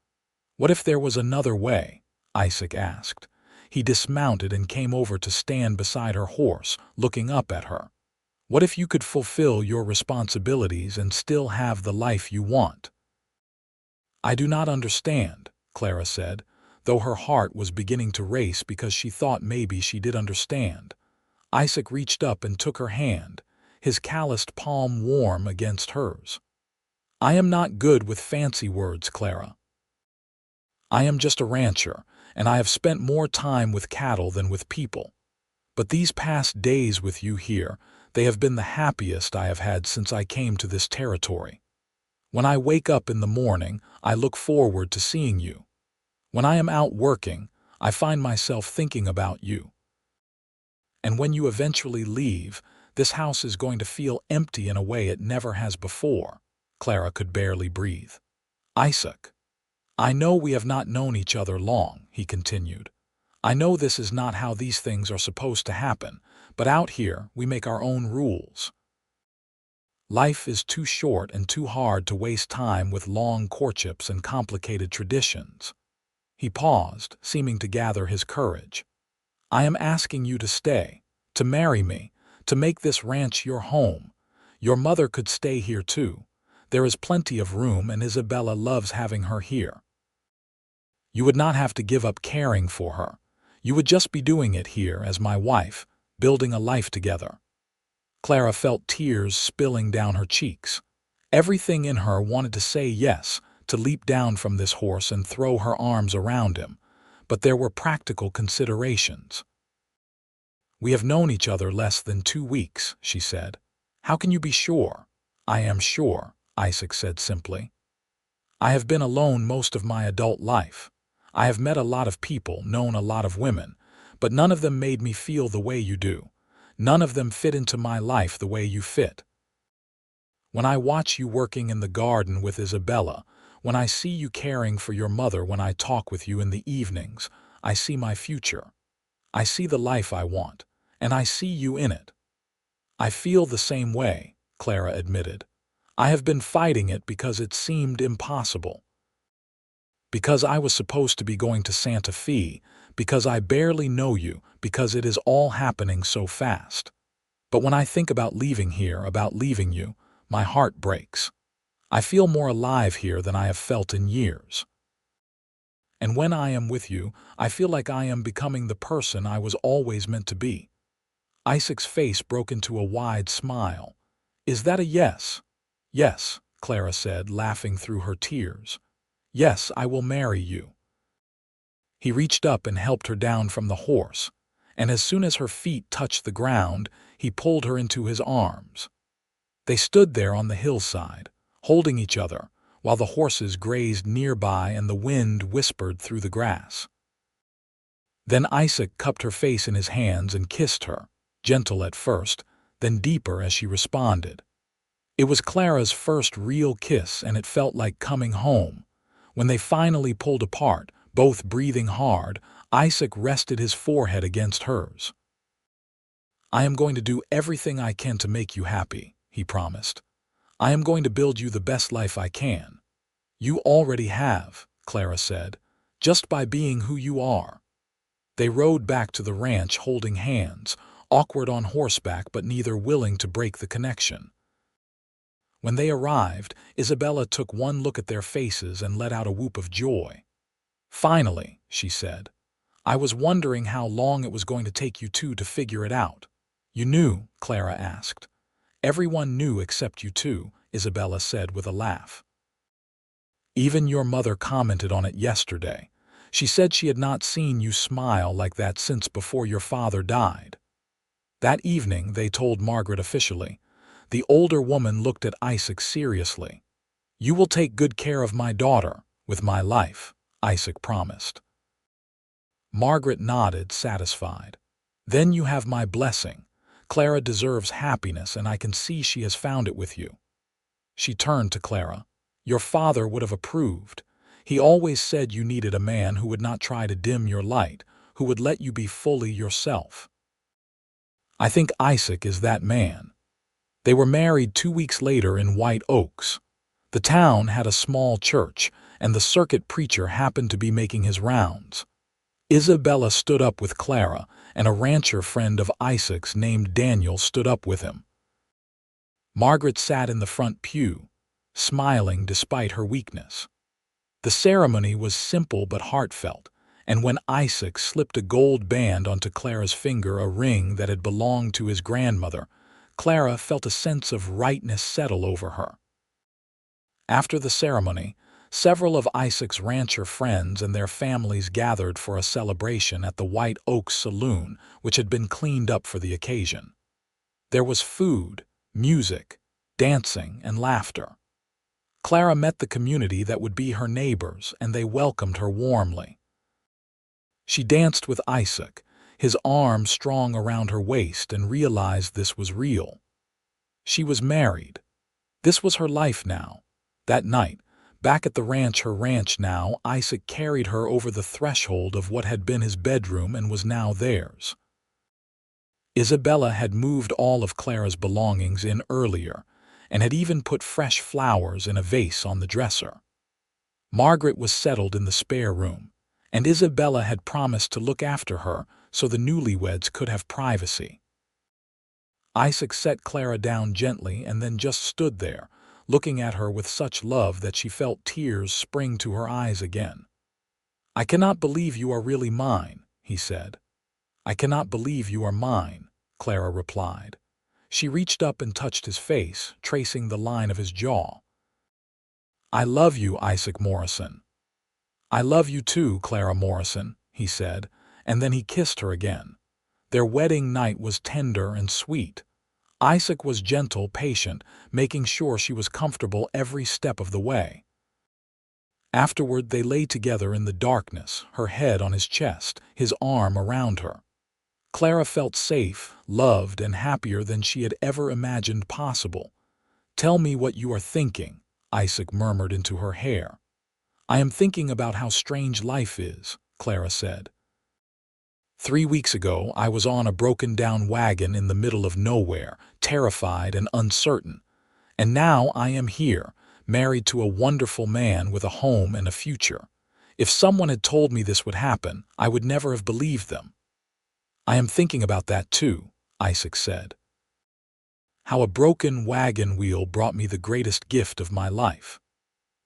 "What if there was another way?" Isaac asked. He dismounted and came over to stand beside her horse, looking up at her. "What if you could fulfill your responsibilities and still have the life you want?" "I do not understand," Clara said, though her heart was beginning to race because she thought maybe she did understand. Isaac reached up and took her hand, his calloused palm warm against hers. "I am not good with fancy words, Clara. I am just a rancher, and I have spent more time with cattle than with people. But these past days with you here, they have been the happiest I have had since I came to this territory. When I wake up in the morning, I look forward to seeing you. When I am out working, I find myself thinking about you. And when you eventually leave, this house is going to feel empty in a way it never has before." Clara could barely breathe. "Isaac, I know we have not known each other long," he continued. "I know this is not how these things are supposed to happen, but out here we make our own rules. Life is too short and too hard to waste time with long courtships and complicated traditions." He paused, seeming to gather his courage. "I am asking you to stay, to marry me, to make this ranch your home. Your mother could stay here too. There is plenty of room and Isabella loves having her here. You would not have to give up caring for her. You would just be doing it here as my wife, building a life together." Clara felt tears spilling down her cheeks. Everything in her wanted to say yes, to leap down from this horse and throw her arms around him, but there were practical considerations. "We have known each other less than 2 weeks," she said. "How can you be sure?" "I am sure," Isaac said simply. "I have been alone most of my adult life. I have met a lot of people, known a lot of women, but none of them made me feel the way you do. None of them fit into my life the way you fit. When I watch you working in the garden with Isabella, when I see you caring for your mother, when I talk with you in the evenings, I see my future. I see the life I want, and I see you in it." "I feel the same way," Clara admitted. "I have been fighting it because it seemed impossible. Because I was supposed to be going to Santa Fe, because I barely know you, because it is all happening so fast. But when I think about leaving here, about leaving you, my heart breaks. I feel more alive here than I have felt in years. And when I am with you, I feel like I am becoming the person I was always meant to be." Isaac's face broke into a wide smile. "Is that a yes?" "Yes," Clara said, laughing through her tears. "Yes, I will marry you." He reached up and helped her down from the horse, and as soon as her feet touched the ground, he pulled her into his arms. They stood there on the hillside, holding each other, while the horses grazed nearby and the wind whispered through the grass. Then Isaac cupped her face in his hands and kissed her, gentle at first, then deeper as she responded. It was Clara's first real kiss, and it felt like coming home. When they finally pulled apart, both breathing hard, Isaac rested his forehead against hers. "I am going to do everything I can to make you happy," he promised. "I am going to build you the best life I can." "You already have," Clara said, "just by being who you are." They rode back to the ranch holding hands, awkward on horseback but neither willing to break the connection. When they arrived, Isabella took one look at their faces and let out a whoop of joy. "Finally," she said. "I was wondering how long it was going to take you two to figure it out." "You knew?" Clara asked. "Everyone knew except you two," Isabella said with a laugh. "Even your mother commented on it yesterday. She said she had not seen you smile like that since before your father died." That evening, they told Margaret officially. The older woman looked at Isaac seriously. "You will take good care of my daughter, with my life," Isaac promised. Margaret nodded, satisfied. "Then you have my blessing. Clara deserves happiness, and I can see she has found it with you." She turned to Clara. "Your father would have approved. He always said you needed a man who would not try to dim your light, who would let you be fully yourself. I think Isaac is that man." They were married 2 weeks later in White Oaks. The town had a small church, and the circuit preacher happened to be making his rounds. Isabella stood up with Clara, and a rancher friend of Isaac's named Daniel stood up with him. Margaret sat in the front pew, smiling despite her weakness. The ceremony was simple but heartfelt, and when Isaac slipped a gold band onto Clara's finger, a ring that had belonged to his grandmother, Clara felt a sense of rightness settle over her. After the ceremony, several of Isaac's rancher friends and their families gathered for a celebration at the White Oaks Saloon, which had been cleaned up for the occasion. There was food, music, dancing, and laughter. Clara met the community that would be her neighbors, and they welcomed her warmly. She danced with Isaac, his arm strong around her waist, and realized this was real. She was married. This was her life now. That night, back at the ranch, her ranch now, Isaac carried her over the threshold of what had been his bedroom and was now theirs. Isabella had moved all of Clara's belongings in earlier, and had even put fresh flowers in a vase on the dresser. Margaret was settled in the spare room, and Isabella had promised to look after her so the newlyweds could have privacy. Isaac set Clara down gently and then just stood there, looking at her with such love that she felt tears spring to her eyes again. "I cannot believe you are really mine," he said. "I cannot believe you are mine," Clara replied. She reached up and touched his face, tracing the line of his jaw. "I love you, Isaac Morrison." "I love you too, Clara Morrison," he said, and then he kissed her again. Their wedding night was tender and sweet. Isaac was gentle, patient, making sure she was comfortable every step of the way. Afterward, they lay together in the darkness, her head on his chest, his arm around her. Clara felt safe, loved, and happier than she had ever imagined possible. "Tell me what you are thinking," Isaac murmured into her hair. "I am thinking about how strange life is," Clara said. 3 weeks ago, I was on a broken-down wagon in the middle of nowhere, terrified and uncertain. And now I am here, married to a wonderful man with a home and a future. If someone had told me this would happen, I would never have believed them." "I am thinking about that too," Isaac said. "How a broken wagon wheel brought me the greatest gift of my life."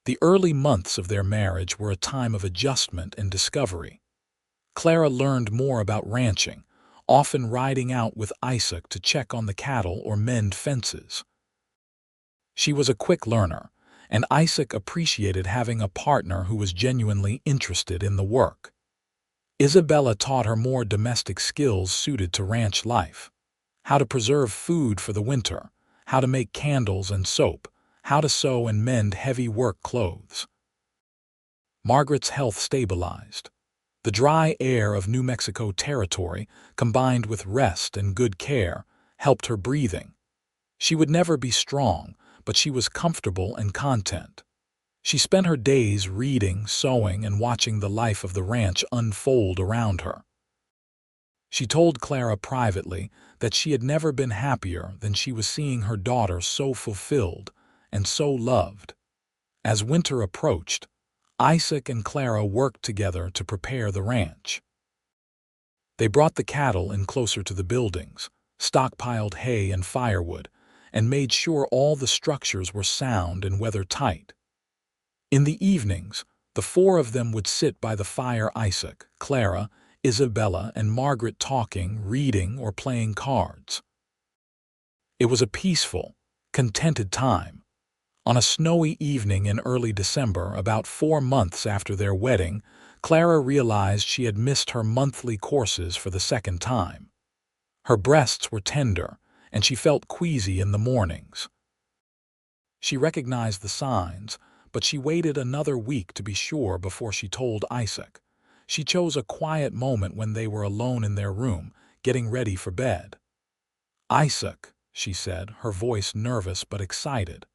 The early months of their marriage were a time of adjustment and discovery. Clara learned more about ranching, often riding out with Isaac to check on the cattle or mend fences. She was a quick learner, and Isaac appreciated having a partner who was genuinely interested in the work. Isabella taught her more domestic skills suited to ranch life: how to preserve food for the winter, how to make candles and soap, how to sew and mend heavy work clothes. Margaret's health stabilized. The dry air of New Mexico territory, combined with rest and good care, helped her breathing. She would never be strong, but she was comfortable and content. She spent her days reading, sewing, and watching the life of the ranch unfold around her. She told Clara privately that she had never been happier than she was seeing her daughter so fulfilled and so loved. As winter approached, Isaac and Clara worked together to prepare the ranch. They brought the cattle in closer to the buildings, stockpiled hay and firewood, and made sure all the structures were sound and weather-tight. In the evenings, the four of them would sit by the fire, Isaac, Clara, Isabella, and Margaret, talking, reading, or playing cards. It was a peaceful, contented time. On a snowy evening in early December, about 4 months after their wedding, Clara realized she had missed her monthly courses for the second time. Her breasts were tender, and she felt queasy in the mornings. She recognized the signs, but she waited another week to be sure before she told Isaac. She chose a quiet moment when they were alone in their room, getting ready for bed. "Isaac," she said, her voice nervous but excited,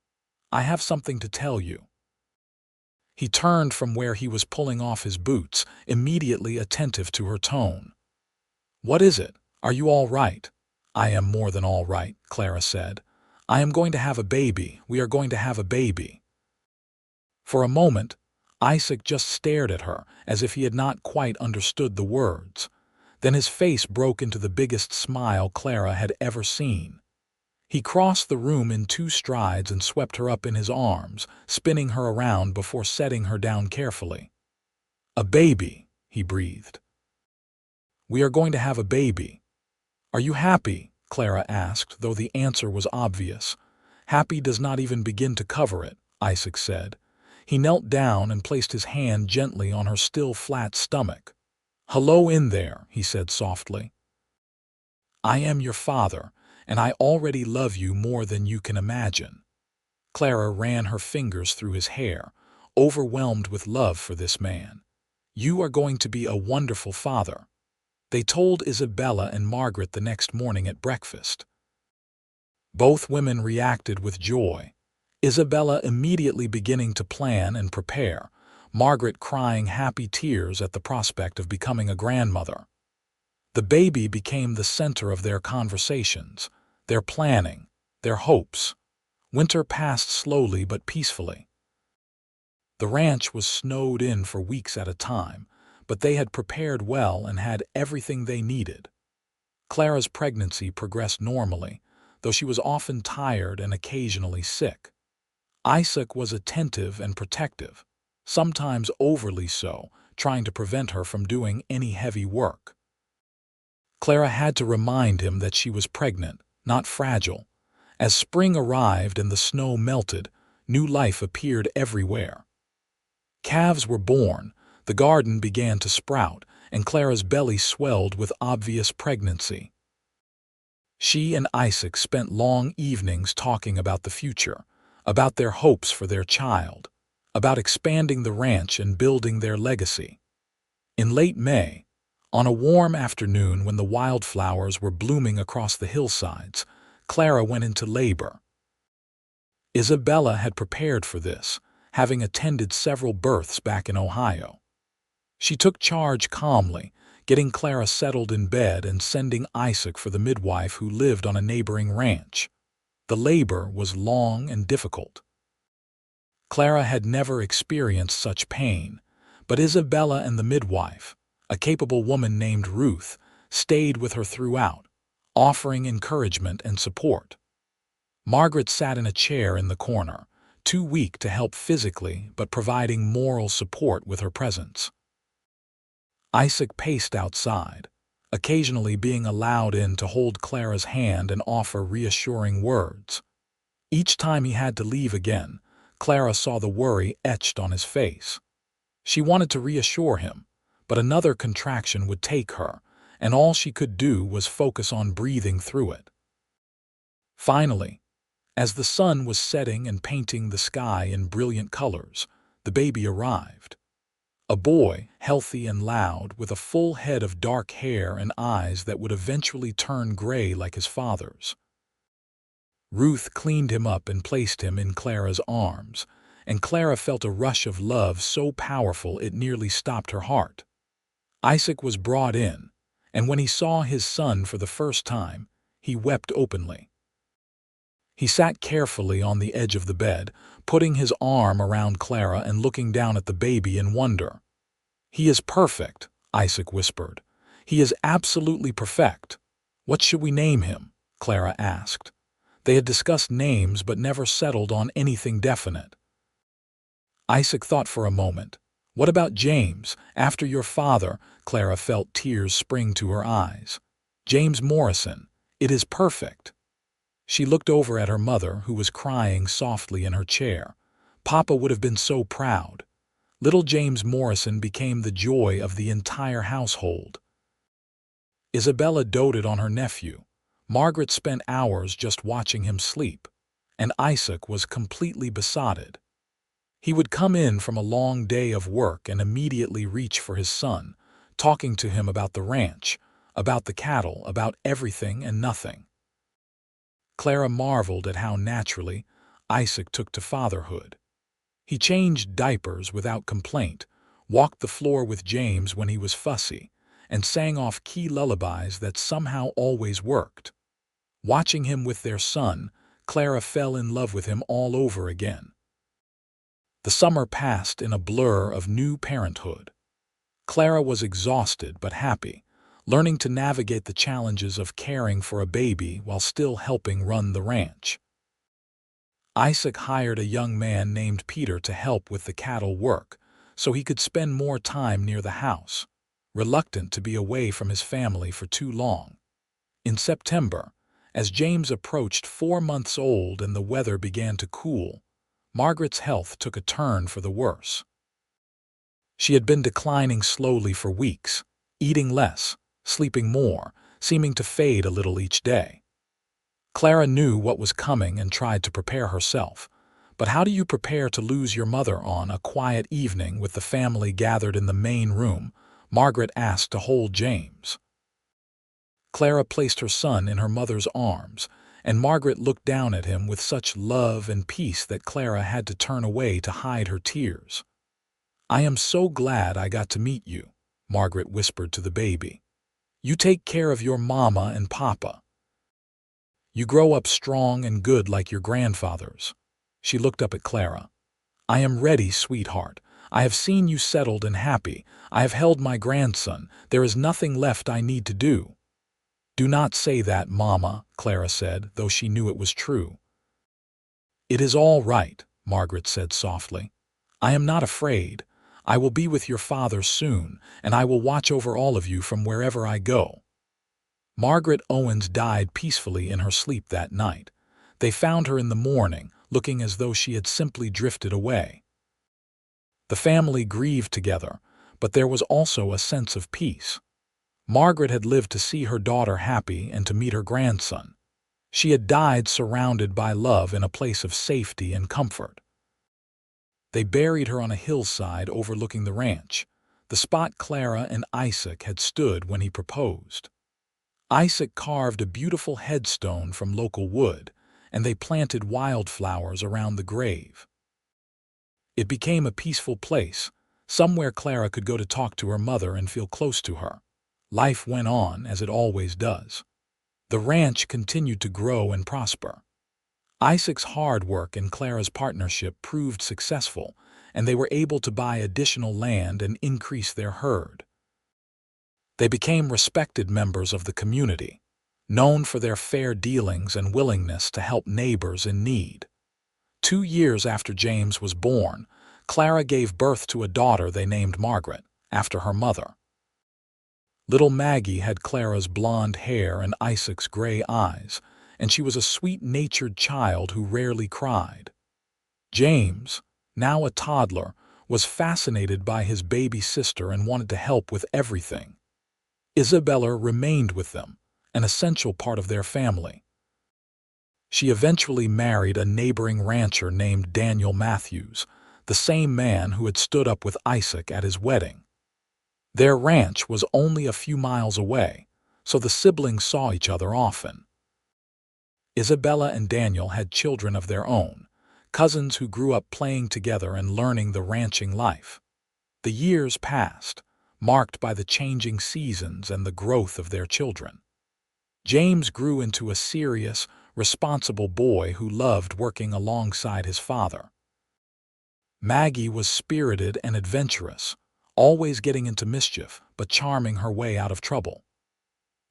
"I have something to tell you." He turned from where he was pulling off his boots, immediately attentive to her tone. "What is it? Are you all right?" "I am more than all right," Clara said. "I am going to have a baby. We are going to have a baby." For a moment, Isaac just stared at her as if he had not quite understood the words. Then his face broke into the biggest smile Clara had ever seen. He crossed the room in 2 strides and swept her up in his arms, spinning her around before setting her down carefully. "A baby," he breathed. "We are going to have a baby." "Are you happy?" Clara asked, though the answer was obvious. "Happy does not even begin to cover it," Isaac said. He knelt down and placed his hand gently on her still flat stomach. "Hello in there," he said softly. "I am your father, and I already love you more than you can imagine." Clara ran her fingers through his hair, overwhelmed with love for this man. "You are going to be a wonderful father." They told Isabella and Margaret the next morning at breakfast. Both women reacted with joy. Isabella immediately beginning to plan and prepare, Margaret crying happy tears at the prospect of becoming a grandmother. The baby became the center of their conversations, their planning, their hopes. Winter passed slowly but peacefully. The ranch was snowed in for weeks at a time, but they had prepared well and had everything they needed. Clara's pregnancy progressed normally, though she was often tired and occasionally sick. Isaac was attentive and protective, sometimes overly so, trying to prevent her from doing any heavy work. Clara had to remind him that she was pregnant, not fragile. As spring arrived and the snow melted, new life appeared everywhere. Calves were born, the garden began to sprout, and Clara's belly swelled with obvious pregnancy. She and Isaac spent long evenings talking about the future, about their hopes for their child, about expanding the ranch and building their legacy. In late May, on a warm afternoon when the wildflowers were blooming across the hillsides, Clara went into labor. Isabella had prepared for this, having attended several births back in Ohio. She took charge calmly, getting Clara settled in bed and sending Isaac for the midwife who lived on a neighboring ranch. The labor was long and difficult. Clara had never experienced such pain, but Isabella and the midwife, a capable woman named Ruth, stayed with her throughout, offering encouragement and support. Margaret sat in a chair in the corner, too weak to help physically but providing moral support with her presence. Isaac paced outside, occasionally being allowed in to hold Clara's hand and offer reassuring words. Each time he had to leave again, Clara saw the worry etched on his face. She wanted to reassure him, but another contraction would take her, and all she could do was focus on breathing through it. Finally, as the sun was setting and painting the sky in brilliant colors, the baby arrived. A boy, healthy and loud, with a full head of dark hair and eyes that would eventually turn gray like his father's. Ruth cleaned him up and placed him in Clara's arms, and Clara felt a rush of love so powerful it nearly stopped her heart. Isaac was brought in, and when he saw his son for the first time, he wept openly. He sat carefully on the edge of the bed, putting his arm around Clara and looking down at the baby in wonder. "He is perfect," Isaac whispered. "He is absolutely perfect." "What should we name him?" Clara asked. They had discussed names but never settled on anything definite. Isaac thought for a moment. "What about James, after your father?" Clara felt tears spring to her eyes. "James Morrison. It is perfect." She looked over at her mother, who was crying softly in her chair. Papa would have been so proud. Little James Morrison became the joy of the entire household. Isabella doted on her nephew. Margaret spent hours just watching him sleep, and Isaac was completely besotted. He would come in from a long day of work and immediately reach for his son, talking to him about the ranch, about the cattle, about everything and nothing. Clara marveled at how naturally Isaac took to fatherhood. He changed diapers without complaint, walked the floor with James when he was fussy, and sang off key lullabies that somehow always worked. Watching him with their son, Clara fell in love with him all over again. The summer passed in a blur of new parenthood. Clara was exhausted but happy, learning to navigate the challenges of caring for a baby while still helping run the ranch. Isaac hired a young man named Peter to help with the cattle work, so he could spend more time near the house, reluctant to be away from his family for too long. In September, as James approached 4 months old and the weather began to cool, Margaret's health took a turn for the worse. She had been declining slowly for weeks, eating less, sleeping more, seeming to fade a little each day. Clara knew what was coming and tried to prepare herself. But how do you prepare to lose your mother on a quiet evening with the family gathered in the main room? Margaret asked to hold James. Clara placed her son in her mother's arms, and Margaret looked down at him with such love and peace that Clara had to turn away to hide her tears. "I am so glad I got to meet you," Margaret whispered to the baby. "You take care of your mama and papa. You grow up strong and good like your grandfathers." She looked up at Clara. "I am ready, sweetheart. I have seen you settled and happy. I have held my grandson. There is nothing left I need to do." "Do not say that, Mama," Clara said, though she knew it was true. "It is all right," Margaret said softly. "I am not afraid. I will be with your father soon, and I will watch over all of you from wherever I go." Margaret Owens died peacefully in her sleep that night. They found her in the morning, looking as though she had simply drifted away. The family grieved together, but there was also a sense of peace. Margaret had lived to see her daughter happy and to meet her grandson. She had died surrounded by love in a place of safety and comfort. They buried her on a hillside overlooking the ranch, the spot Clara and Isaac had stood when he proposed. Isaac carved a beautiful headstone from local wood, and they planted wildflowers around the grave. It became a peaceful place, somewhere Clara could go to talk to her mother and feel close to her. Life went on as it always does. The ranch continued to grow and prosper. Isaac's hard work and Clara's partnership proved successful, and they were able to buy additional land and increase their herd. They became respected members of the community, known for their fair dealings and willingness to help neighbors in need. 2 years after James was born, Clara gave birth to a daughter they named Margaret, after her mother. Little Maggie had Clara's blonde hair and Isaac's gray eyes, and she was a sweet-natured child who rarely cried. James, now a toddler, was fascinated by his baby sister and wanted to help with everything. Isabella remained with them, an essential part of their family. She eventually married a neighboring rancher named Daniel Matthews, the same man who had stood up with Isaac at his wedding. Their ranch was only a few miles away, so the siblings saw each other often. Isabella and Daniel had children of their own, cousins who grew up playing together and learning the ranching life. The years passed, marked by the changing seasons and the growth of their children. James grew into a serious, responsible boy who loved working alongside his father. Maggie was spirited and adventurous, always getting into mischief but charming her way out of trouble.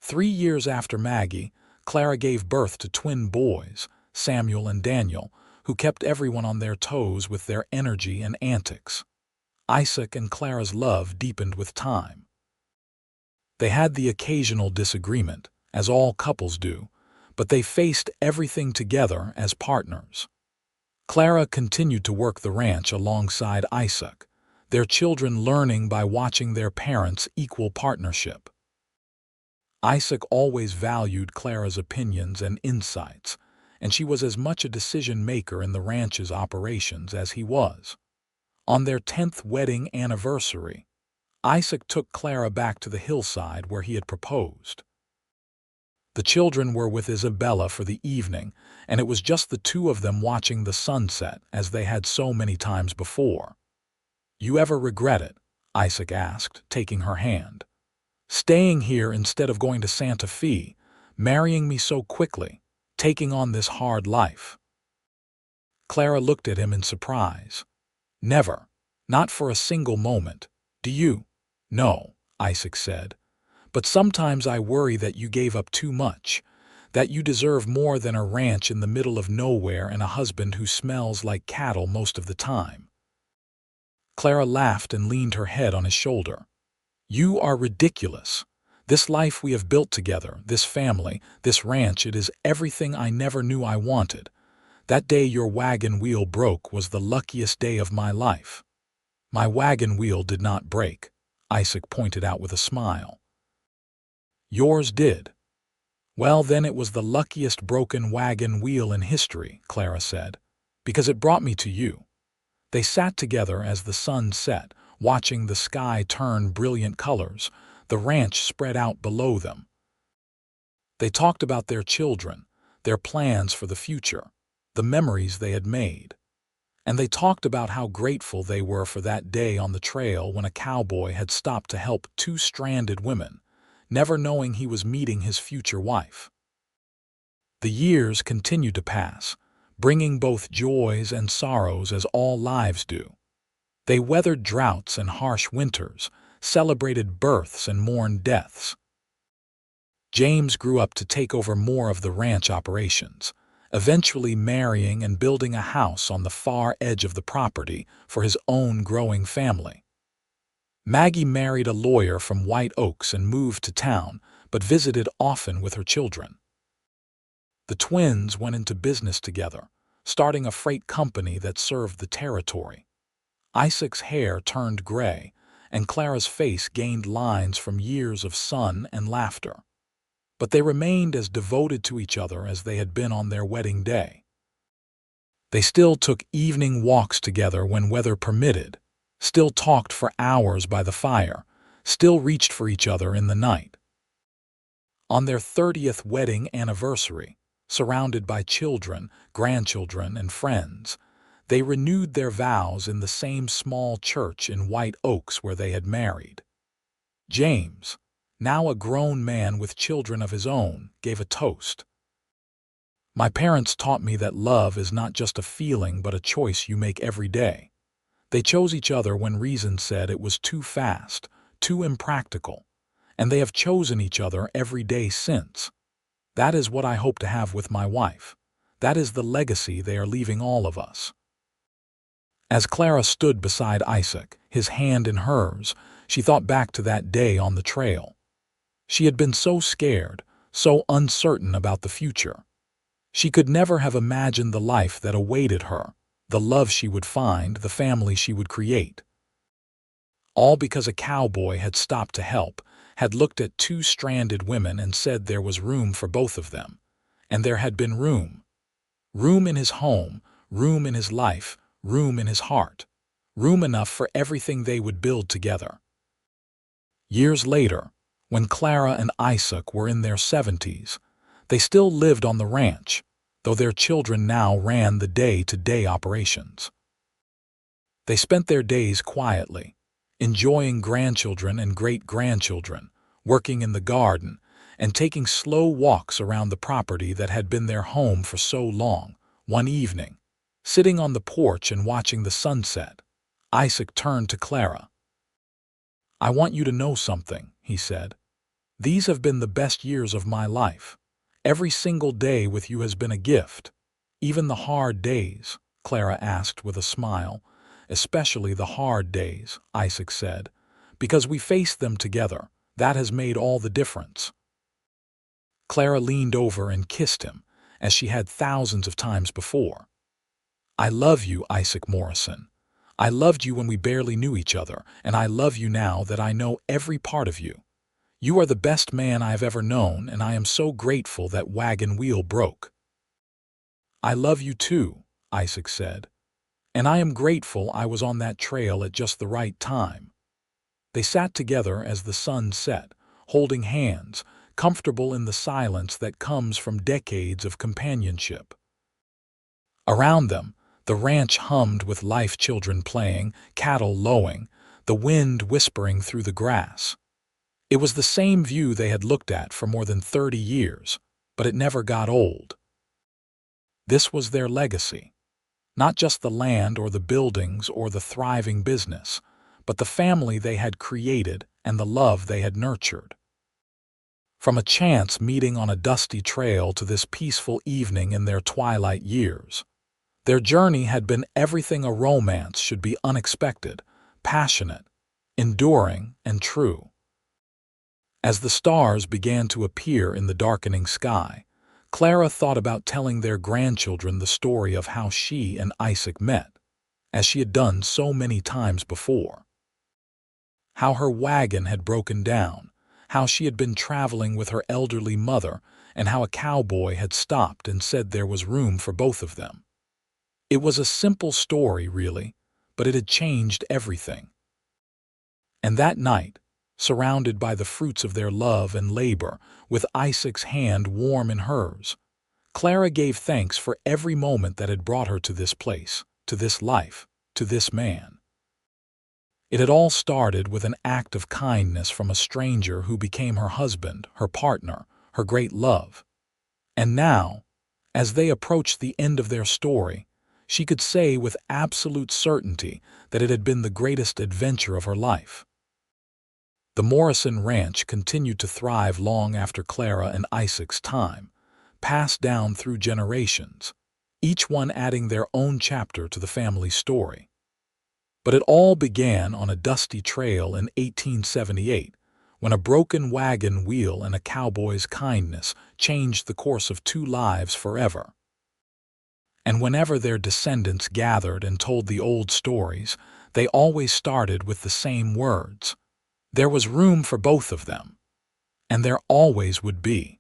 3 years after Maggie, Clara gave birth to twin boys, Samuel and Daniel, who kept everyone on their toes with their energy and antics. Isaac and Clara's love deepened with time. They had the occasional disagreement, as all couples do, but they faced everything together as partners. Clara continued to work the ranch alongside Isaac, their children learning by watching their parents' equal partnership. Isaac always valued Clara's opinions and insights, and she was as much a decision-maker in the ranch's operations as he was. On their 10th wedding anniversary, Isaac took Clara back to the hillside where he had proposed. The children were with Isabella for the evening, and it was just the two of them watching the sunset as they had so many times before. "You ever regret it?" Isaac asked, taking her hand. "Staying here instead of going to Santa Fe, marrying me so quickly, taking on this hard life?" Clara looked at him in surprise. "Never. Not for a single moment. Do you?" "No," Isaac said. "But sometimes I worry that you gave up too much, that you deserve more than a ranch in the middle of nowhere and a husband who smells like cattle most of the time." Clara laughed and leaned her head on his shoulder. "You are ridiculous. This life we have built together, this family, this ranch, it is everything I never knew I wanted. That day your wagon wheel broke was the luckiest day of my life." "My wagon wheel did not break," Isaac pointed out with a smile. "Yours did." "Well, then it was the luckiest broken wagon wheel in history," Clara said, "because it brought me to you." They sat together as the sun set, watching the sky turn brilliant colors, the ranch spread out below them. They talked about their children, their plans for the future, the memories they had made. And they talked about how grateful they were for that day on the trail when a cowboy had stopped to help two stranded women, never knowing he was meeting his future wife. The years continued to pass, bringing both joys and sorrows as all lives do. They weathered droughts and harsh winters, celebrated births and mourned deaths. James grew up to take over more of the ranch operations, eventually marrying and building a house on the far edge of the property for his own growing family. Maggie married a lawyer from White Oaks and moved to town, but visited often with her children. The twins went into business together, starting a freight company that served the territory. Isaac's hair turned gray, and Clara's face gained lines from years of sun and laughter. But they remained as devoted to each other as they had been on their wedding day. They still took evening walks together when weather permitted, still talked for hours by the fire, still reached for each other in the night. On their 30th wedding anniversary, surrounded by children, grandchildren, and friends, they renewed their vows in the same small church in White Oaks where they had married. James, now a grown man with children of his own, gave a toast. "My parents taught me that love is not just a feeling but a choice you make every day. They chose each other when reason said it was too fast, too impractical, and they have chosen each other every day since. That is what I hope to have with my wife. That is the legacy they are leaving all of us." As Clara stood beside Isaac, his hand in hers, she thought back to that day on the trail. She had been so scared, so uncertain about the future. She could never have imagined the life that awaited her, the love she would find, the family she would create. All because a cowboy had stopped to help, had looked at two stranded women and said there was room for both of them. And there had been room. Room in his home, room in his life, room in his heart. Room enough for everything they would build together. Years later, when Clara and Isaac were in their 70s, they still lived on the ranch, though their children now ran the day-to-day operations. They spent their days quietly, enjoying grandchildren and great-grandchildren, working in the garden, and taking slow walks around the property that had been their home for so long. One evening, sitting on the porch and watching the sunset, Isaac turned to Clara. "I want you to know something," he said. "These have been the best years of my life. Every single day with you has been a gift. Even the hard days," Clara asked with a smile. "Especially the hard days," Isaac said, "because we faced them together. That has made all the difference." Clara leaned over and kissed him, as she had thousands of times before. "I love you, Isaac Morrison. I loved you when we barely knew each other, and I love you now that I know every part of you. You are the best man I have ever known, and I am so grateful that wagon wheel broke." "I love you too," Isaac said, "and I am grateful I was on that trail at just the right time." They sat together as the sun set, holding hands, comfortable in the silence that comes from decades of companionship. Around them, the ranch hummed with life, children playing, cattle lowing, the wind whispering through the grass. It was the same view they had looked at for more than 30 years, but it never got old. This was their legacy. Not just the land or the buildings or the thriving business, but the family they had created and the love they had nurtured. From a chance meeting on a dusty trail to this peaceful evening in their twilight years, their journey had been everything a romance should be: unexpected, passionate, enduring, and true. As the stars began to appear in the darkening sky, Clara thought about telling their grandchildren the story of how she and Isaac met, as she had done so many times before. How her wagon had broken down, how she had been traveling with her elderly mother, and how a cowboy had stopped and said there was room for both of them. It was a simple story, really, but it had changed everything. And that night, surrounded by the fruits of their love and labor, with Isaac's hand warm in hers, Clara gave thanks for every moment that had brought her to this place, to this life, to this man. It had all started with an act of kindness from a stranger who became her husband, her partner, her great love. And now, as they approached the end of their story, she could say with absolute certainty that it had been the greatest adventure of her life. The Morrison Ranch continued to thrive long after Clara and Isaac's time, passed down through generations, each one adding their own chapter to the family story. But it all began on a dusty trail in 1878, when a broken wagon wheel and a cowboy's kindness changed the course of two lives forever. And whenever their descendants gathered and told the old stories, they always started with the same words: there was room for both of them, and there always would be.